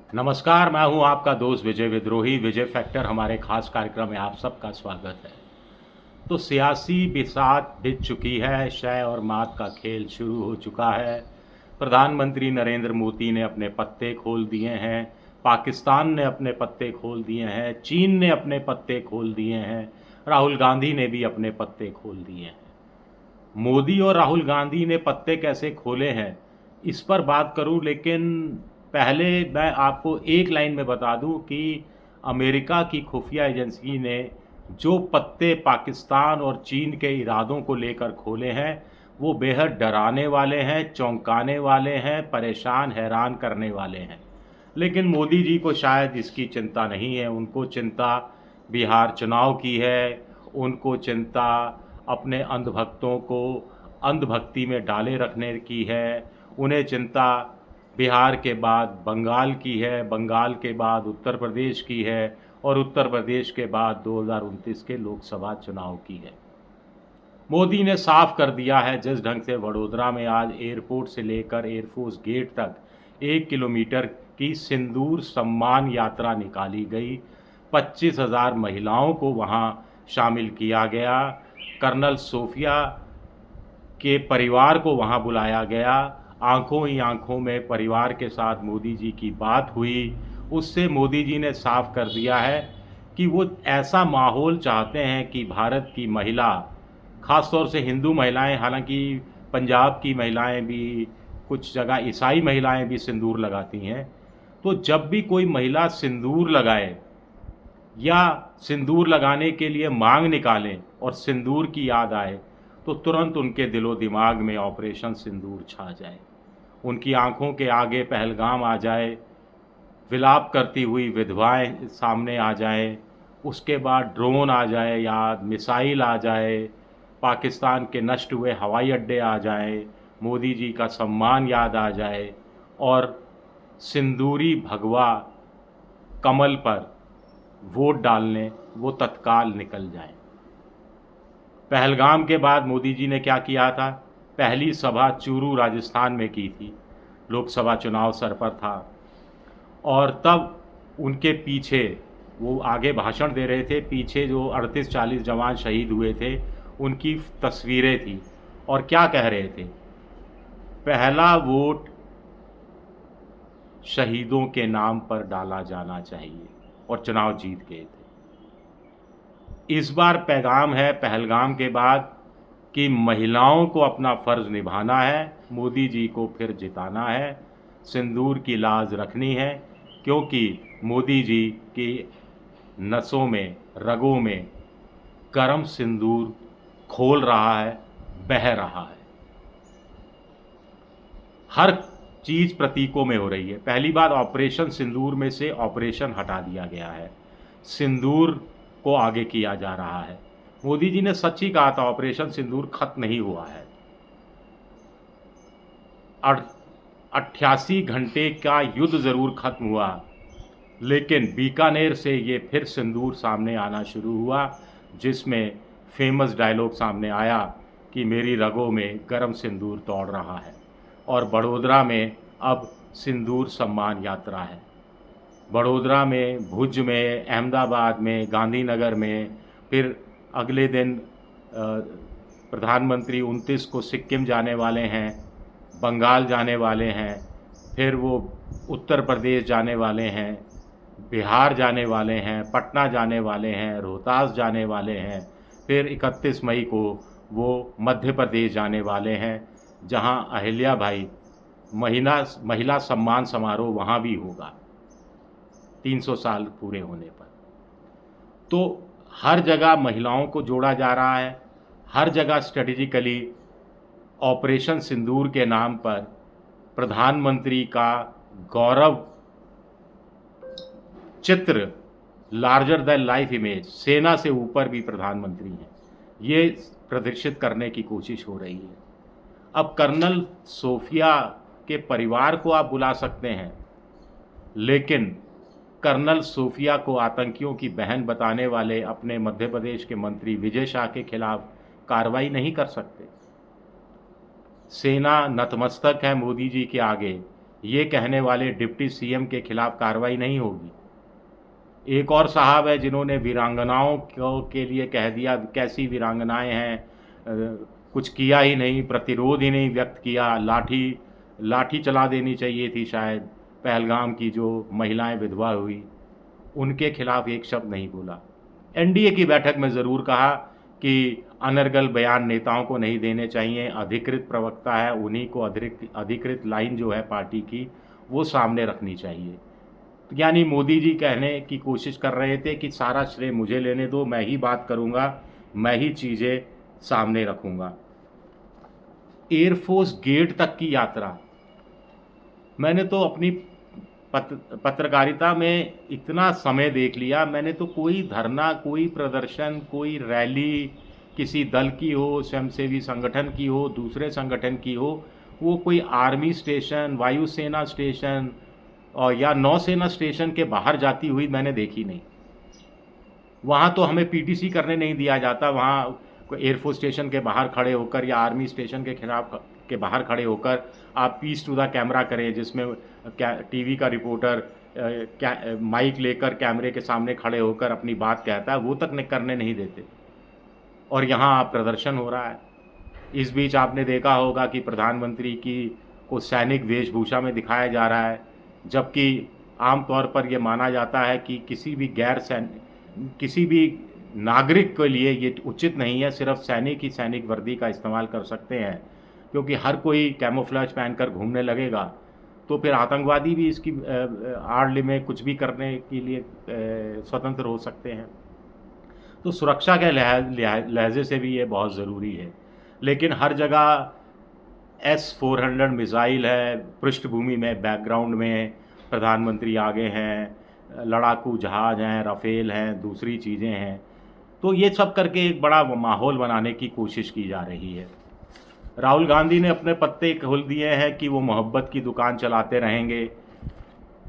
नमस्कार, मैं हूं आपका दोस्त विजय विद्रोही। विजय फैक्टर हमारे खास कार्यक्रम में आप सबका स्वागत है। तो सियासी बिसात बिछ चुकी है, शय और मात का खेल शुरू हो चुका है। प्रधानमंत्री नरेंद्र मोदी ने अपने पत्ते खोल दिए हैं, पाकिस्तान ने अपने पत्ते खोल दिए हैं, चीन ने अपने पत्ते खोल दिए हैं, राहुल गांधी ने भी अपने पत्ते खोल दिए हैं। मोदी और राहुल गांधी ने पत्ते कैसे खोले हैं इस पर बात करूं, लेकिन पहले मैं आपको एक लाइन में बता दूं कि अमेरिका की खुफिया एजेंसी ने जो पत्ते पाकिस्तान और चीन के इरादों को लेकर खोले हैं वो बेहद डराने वाले हैं, चौंकाने वाले हैं, परेशान हैरान करने वाले हैं। लेकिन मोदी जी को शायद इसकी चिंता नहीं है। उनको चिंता बिहार चुनाव की है, उनको चिंता अपने अंधभक्तों को अंधभक्ति में डाले रखने की है, उन्हें चिंता बिहार के बाद बंगाल की है, बंगाल के बाद उत्तर प्रदेश की है और उत्तर प्रदेश के बाद 2029 के लोकसभा चुनाव की है। मोदी ने साफ कर दिया है, जिस ढंग से वडोदरा में आज एयरपोर्ट से लेकर एयरफोर्स गेट तक 1 किलोमीटर की सिंदूर सम्मान यात्रा निकाली गई। 25,000 महिलाओं को वहां शामिल किया गया। कर्नल सोफिया के परिवार को वहां बुलाया गया। आंखों ही आंखों में परिवार के साथ मोदी जी की बात हुई। उससे मोदी जी ने साफ कर दिया है कि वो ऐसा माहौल चाहते हैं कि भारत की महिला, ख़ास तौर से हिंदू महिलाएं, हालांकि पंजाब की महिलाएं भी, कुछ जगह ईसाई महिलाएं भी सिंदूर लगाती हैं, तो जब भी कोई महिला सिंदूर लगाए या सिंदूर लगाने के लिए मांग निकालें और सिंदूर की याद आए तो तुरंत उनके दिलो दिमाग में ऑपरेशन सिंदूर छा जाए, उनकी आंखों के आगे पहलगाम आ जाए, विलाप करती हुई विधवाएं सामने आ जाएं, उसके बाद ड्रोन आ जाए याद, मिसाइल आ जाए, पाकिस्तान के नष्ट हुए हवाई अड्डे आ जाएं, मोदी जी का सम्मान याद आ जाए और सिंदूरी भगवा कमल पर वोट डालने वो तत्काल निकल जाएं। पहलगाम के बाद मोदी जी ने क्या किया था? पहली सभा चूरू राजस्थान में की थी, लोकसभा चुनाव सर पर था, और तब उनके पीछे वो आगे भाषण दे रहे थे, पीछे जो 38-40 जवान शहीद हुए थे उनकी तस्वीरें थी और क्या कह रहे थे? पहला वोट शहीदों के नाम पर डाला जाना चाहिए, और चुनाव जीत गए थे। इस बार पैगाम है पहलगाम के बाद कि महिलाओं को अपना फ़र्ज़ निभाना है, मोदी जी को फिर जिताना है, सिंदूर की लाज रखनी है, क्योंकि मोदी जी की नसों में, रगों में गर्म सिंदूर खोल रहा है, बह रहा है। हर चीज़ प्रतीकों में हो रही है। पहली बात, ऑपरेशन सिंदूर में से ऑपरेशन हटा दिया गया है, सिंदूर को आगे किया जा रहा है। मोदी जी ने सच ही कहा था, ऑपरेशन सिंदूर खत्म नहीं हुआ है। 88 घंटे का युद्ध ज़रूर खत्म हुआ, लेकिन बीकानेर से ये फिर सिंदूर सामने आना शुरू हुआ, जिसमें फेमस डायलॉग सामने आया कि मेरी रगों में गर्म सिंदूर दौड़ रहा है। और बड़ोदरा में अब सिंदूर सम्मान यात्रा है। बड़ोदरा में, भुज में, अहमदाबाद में, गांधीनगर में, फिर अगले दिन प्रधानमंत्री 29 को सिक्किम जाने वाले हैं, बंगाल जाने वाले हैं, फिर वो उत्तर प्रदेश जाने वाले हैं, बिहार जाने वाले हैं, पटना जाने वाले हैं, रोहतास जाने वाले हैं, फिर 31 मई को वो मध्य प्रदेश जाने वाले हैं, जहां अहिल्या भाई महिला सम्मान समारोह वहां भी होगा 300 साल पूरे होने पर। तो हर जगह महिलाओं को जोड़ा जा रहा है, हर जगह स्ट्रेटेजिकली ऑपरेशन सिंदूर के नाम पर प्रधानमंत्री का गौरव चित्र, लार्जर दैन लाइफ इमेज, सेना से ऊपर भी प्रधानमंत्री हैं, ये प्रदर्शित करने की कोशिश हो रही है। अब कर्नल सोफिया के परिवार को आप बुला सकते हैं, लेकिन कर्नल सोफिया को आतंकियों की बहन बताने वाले अपने मध्य प्रदेश के मंत्री विजय शाह के खिलाफ कार्रवाई नहीं कर सकते। सेना नतमस्तक है मोदी जी के आगे ये कहने वाले डिप्टी सीएम के खिलाफ कार्रवाई नहीं होगी। एक और साहब है जिन्होंने वीरांगनाओं को के लिए कह दिया, कैसी वीरांगनाएं हैं, कुछ किया ही नहीं, प्रतिरोध ही नहीं व्यक्त किया, लाठी चला देनी चाहिए थी शायद, पहलगाम की जो महिलाएं विधवा हुई, उनके खिलाफ एक शब्द नहीं बोला। एनडीए की बैठक में ज़रूर कहा कि अनर्गल बयान नेताओं को नहीं देने चाहिए, अधिकृत प्रवक्ता है उन्हीं को अधिकृत लाइन जो है पार्टी की वो सामने रखनी चाहिए। यानी मोदी जी कहने की कोशिश कर रहे थे कि सारा श्रेय मुझे लेने दो, मैं ही बात करूंगा, मैं ही चीज़ें सामने रखूंगा। एयरफोर्स गेट तक की यात्रा, मैंने तो अपनी पत्रकारिता में इतना समय देख लिया, मैंने तो कोई धरना, कोई प्रदर्शन, कोई रैली किसी दल की हो, स्वयंसेवी संगठन की हो, दूसरे संगठन की हो, वो कोई आर्मी स्टेशन, वायुसेना स्टेशन और या नौसेना स्टेशन के बाहर जाती हुई मैंने देखी नहीं। वहाँ तो हमें पीटीसी करने नहीं दिया जाता, वहाँ एयरफोर्स स्टेशन के बाहर खड़े होकर या आर्मी स्टेशन के बाहर खड़े होकर आप पीस टू द कैमरा करें, जिसमें टीवी का रिपोर्टर माइक लेकर कैमरे के सामने खड़े होकर अपनी बात कहता है, वो तक करने नहीं देते। और यहाँ आप प्रदर्शन हो रहा है। इस बीच आपने देखा होगा कि प्रधानमंत्री को सैनिक वेशभूषा में दिखाया जा रहा है, जबकि आमतौर पर यह माना जाता है कि किसी भी नागरिक के लिए ये उचित नहीं है, सिर्फ सैनिक ही सैनिक वर्दी का इस्तेमाल कर सकते हैं, क्योंकि हर कोई कैमोफ्लेज पहनकर घूमने लगेगा तो फिर आतंकवादी भी इसकी आड़ में कुछ भी करने के लिए स्वतंत्र हो सकते हैं। तो सुरक्षा के लहजे से भी ये बहुत ज़रूरी है। लेकिन हर जगह S-400 मिसाइल है, पृष्ठभूमि में बैकग्राउंड में प्रधानमंत्री आगे हैं, लड़ाकू जहाज़ हैं, राफेल हैं, दूसरी चीज़ें हैं, तो ये सब करके एक बड़ा माहौल बनाने की कोशिश की जा रही है। राहुल गांधी ने अपने पत्ते खोल दिए हैं कि वो मोहब्बत की दुकान चलाते रहेंगे।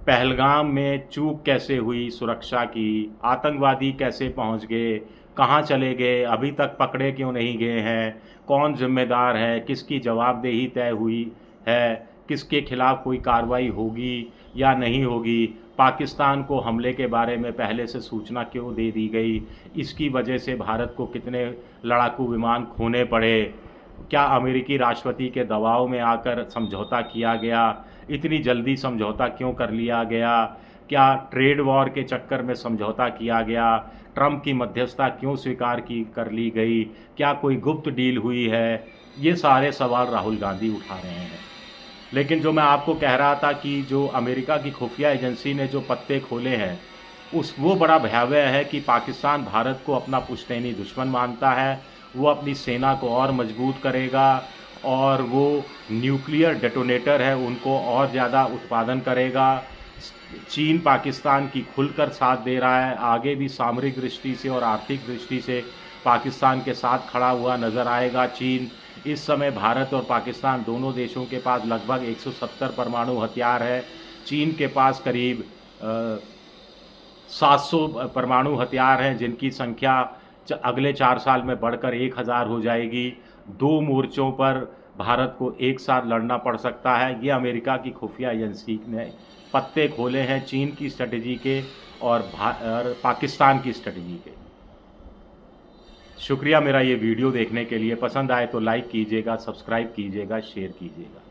पहलगाम में चूक कैसे हुई सुरक्षा की, आतंकवादी कैसे पहुंच गए, कहां चले गए, अभी तक पकड़े क्यों नहीं गए हैं, कौन जिम्मेदार है, किसकी जवाबदेही तय हुई है, किसके खिलाफ कोई कार्रवाई होगी या नहीं होगी, पाकिस्तान को हमले के बारे में पहले से सूचना क्यों दे दी गई, इसकी वजह से भारत को कितने लड़ाकू विमान खोने पड़े, क्या अमेरिकी राष्ट्रपति के दबाव में आकर समझौता किया गया, इतनी जल्दी समझौता क्यों कर लिया गया, क्या ट्रेड वॉर के चक्कर में समझौता किया गया, ट्रंप की मध्यस्थता क्यों स्वीकार कर ली गई, क्या कोई गुप्त डील हुई है, ये सारे सवाल राहुल गांधी उठा रहे हैं। लेकिन जो मैं आपको कह रहा था कि जो अमेरिका की खुफिया एजेंसी ने जो पत्ते खोले हैं वो बड़ा भयावह है कि पाकिस्तान भारत को अपना पुश्तैनी दुश्मन मानता है, वो अपनी सेना को और मजबूत करेगा और वो न्यूक्लियर डेटोनेटर है उनको और ज़्यादा उत्पादन करेगा। चीन पाकिस्तान की खुलकर साथ दे रहा है, आगे भी सामरिक दृष्टि से और आर्थिक दृष्टि से पाकिस्तान के साथ खड़ा हुआ नज़र आएगा चीन। इस समय भारत और पाकिस्तान दोनों देशों के पास लगभग 170 परमाणु हथियार है। चीन के पास करीब 700 परमाणु हथियार हैं, जिनकी संख्या अगले 4 साल में बढ़कर 1000 हो जाएगी। 2 मोर्चों पर भारत को एक साथ लड़ना पड़ सकता है। ये अमेरिका की खुफिया एजेंसी ने पत्ते खोले हैं चीन की स्ट्रेटजी के और पाकिस्तान की स्ट्रेटजी के। शुक्रिया मेरा ये वीडियो देखने के लिए। पसंद आए तो लाइक कीजिएगा, सब्सक्राइब कीजिएगा, शेयर कीजिएगा।